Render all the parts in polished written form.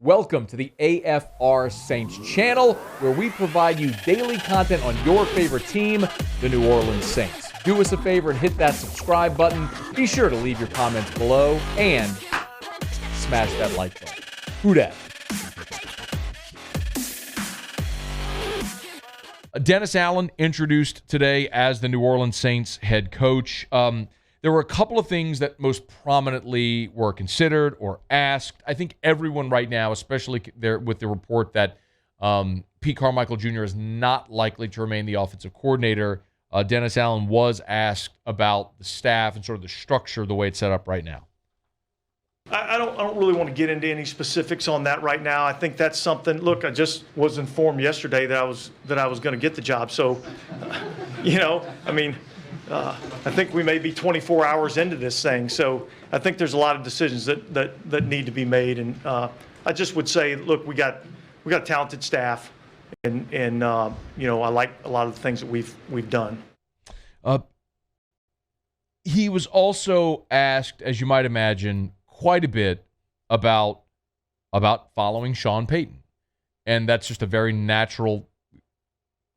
Welcome to the AFR Saints channel, where we provide you daily content on your favorite team, the New Orleans Saints. Do us a favor and hit that subscribe button. Be sure to leave your comments below and smash that like button. Who dat? Dennis Allen introduced today as the New Orleans Saints head coach. There were a couple of things that most prominently were considered or asked. I think everyone right now, especially there with the report that Pete Carmichael Jr. is not likely to remain the offensive coordinator, Dennis Allen was asked about the staff and sort of the structure, the way it's set up right now. I don't really want to get into any specifics on that right now. I think that's something. Look, I just was informed yesterday that I was going to get the job. So, I think we may be 24 hours into this thing. So I think there's a lot of decisions that need to be made. And I just would say, look, we got a talented staff, and I like a lot of the things that we've done. He was also asked, as you might imagine, quite a bit about following Sean Payton, and that's just a very natural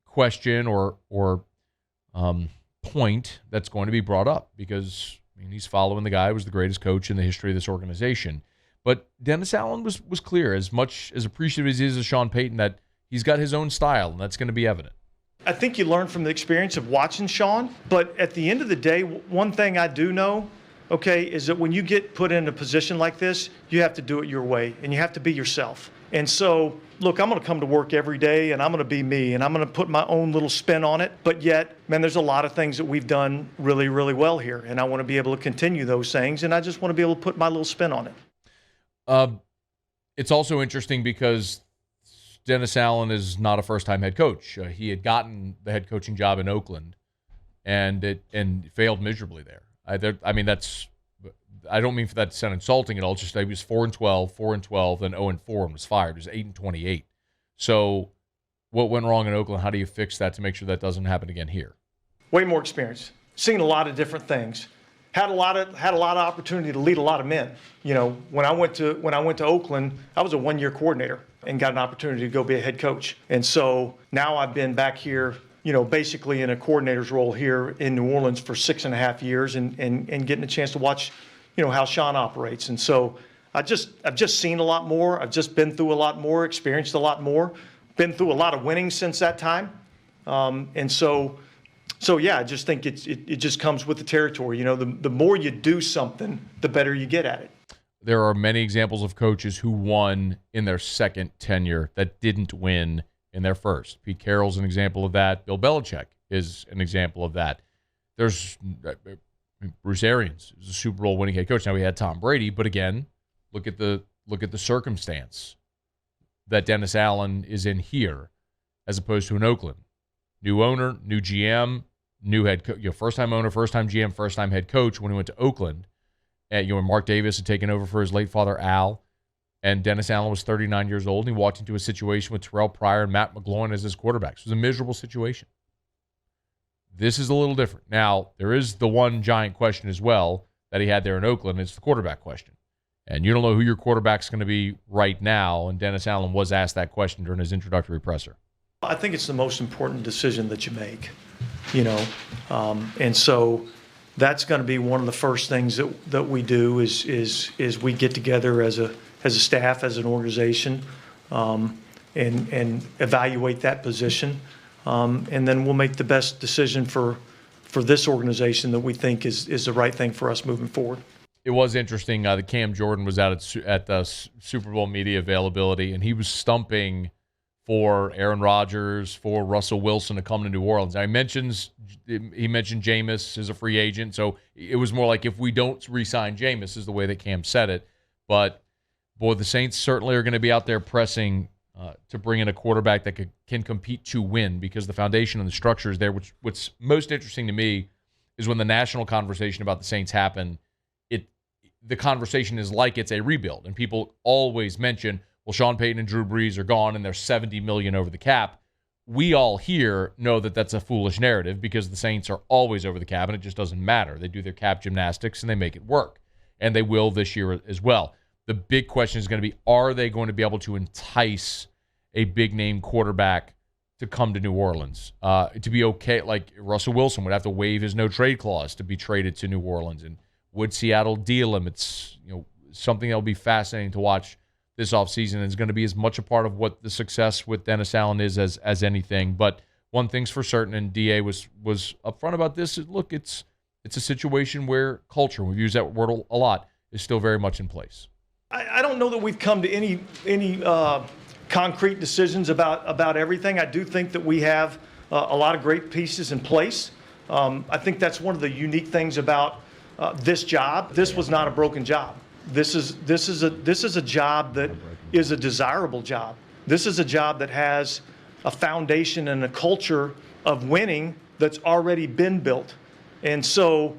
question or point that's going to be brought up because he's following the guy who was the greatest coach in the history of this organization. But Dennis Allen was clear, as much as appreciative as he is of Sean Payton, that he's got his own style, and that's going to be evident. I think you learn from the experience of watching Sean, but at the end of the day, one thing I do know, is that when you get put in a position like this, you have to do it your way, and you have to be yourself. And so, look, I'm going to come to work every day, and I'm going to be me, and I'm going to put my own little spin on it. But yet, man, there's a lot of things that we've done really, really well here, and I want to be able to continue those things, and I just want to be able to put my little spin on it. It's also interesting because Dennis Allen is not a first-time head coach. He had gotten the head coaching job in Oakland, and failed miserably there. I don't mean for that to sound insulting at all. It's just he was 4-12, then 0-4, and was fired. He was 8-28. So, what went wrong in Oakland? How do you fix that to make sure that doesn't happen again here? Way more experience, seen a lot of different things, had a lot of opportunity to lead a lot of men. When I went to Oakland, I was a one-year coordinator and got an opportunity to go be a head coach. And so now I've been back here, basically in a coordinator's role here in New Orleans for 6.5 years and getting a chance to watch, how Sean operates. And so I've just seen a lot more. I've just been through a lot more, experienced a lot more, been through a lot of winning since that time. So yeah, I just think it just comes with the territory. The more you do something, the better you get at it. There are many examples of coaches who won in their second tenure that didn't win in their first. Pete Carroll's an example of that. Bill Belichick is an example of that. There's Bruce Arians, who's a Super Bowl winning head coach. Now we had Tom Brady, but again, look at the circumstance that Dennis Allen is in here, as opposed to in Oakland. New owner, new GM, new head coach. First-time owner, first-time GM, first-time head coach. When he went to Oakland, when Mark Davis had taken over for his late father Al. And Dennis Allen was 39 years old, and he walked into a situation with Terrell Pryor and Matt McGloin as his quarterbacks. It was a miserable situation. This is a little different. Now, there is the one giant question as well that he had there in Oakland. It's the quarterback question. And you don't know who your quarterback's going to be right now, and Dennis Allen was asked that question during his introductory presser. I think it's the most important decision that you make, and so that's going to be one of the first things that we do is we get together as a staff, as an organization, and evaluate that position. And then we'll make the best decision for this organization that we think is the right thing for us moving forward. It was interesting that Cam Jordan was out at the Super Bowl media availability, and he was stumping for Aaron Rodgers, for Russell Wilson to come to New Orleans. Now, he mentioned Jameis as a free agent, so it was more like if we don't re-sign Jameis is the way that Cam said it. But boy, the Saints certainly are going to be out there pressing to bring in a quarterback that can compete to win, because the foundation and the structure is there. What's most interesting to me is when the national conversation about the Saints happened, the conversation is like it's a rebuild. And people always mention, well, Sean Payton and Drew Brees are gone and they're $70 million over the cap. We all here know that that's a foolish narrative because the Saints are always over the cap and it just doesn't matter. They do their cap gymnastics and they make it work. And they will this year as well. The big question is going to be, are they going to be able to entice a big-name quarterback to come to New Orleans? To be okay, like Russell Wilson would have to waive his no-trade clause to be traded to New Orleans. And would Seattle deal him? It's something that will be fascinating to watch this offseason, and is going to be as much a part of what the success with Dennis Allen is as anything. But one thing's for certain, and DA was upfront about this, look, it's a situation where culture, we've used that word a lot, is still very much in place. I don't know that we've come to any concrete decisions about everything. I do think that we have a lot of great pieces in place. I think that's one of the unique things about this job. This was not a broken job. This is a job that is a desirable job. This is a job that has a foundation and a culture of winning that's already been built. And so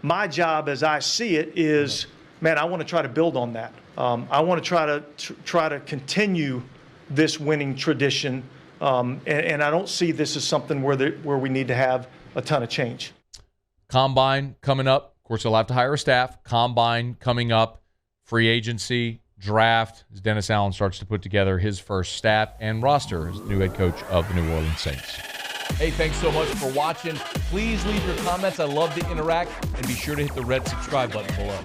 my job, as I see it, is, man, I want to try to build on that. I want to try to continue this winning tradition, and I don't see this as something where we need to have a ton of change. Combine coming up. Of course, they'll have to hire a staff. Combine coming up. Free agency, draft, as Dennis Allen starts to put together his first staff and roster as the new head coach of the New Orleans Saints. Hey, thanks so much for watching. Please leave your comments. I love to interact, and be sure to hit the red subscribe button below.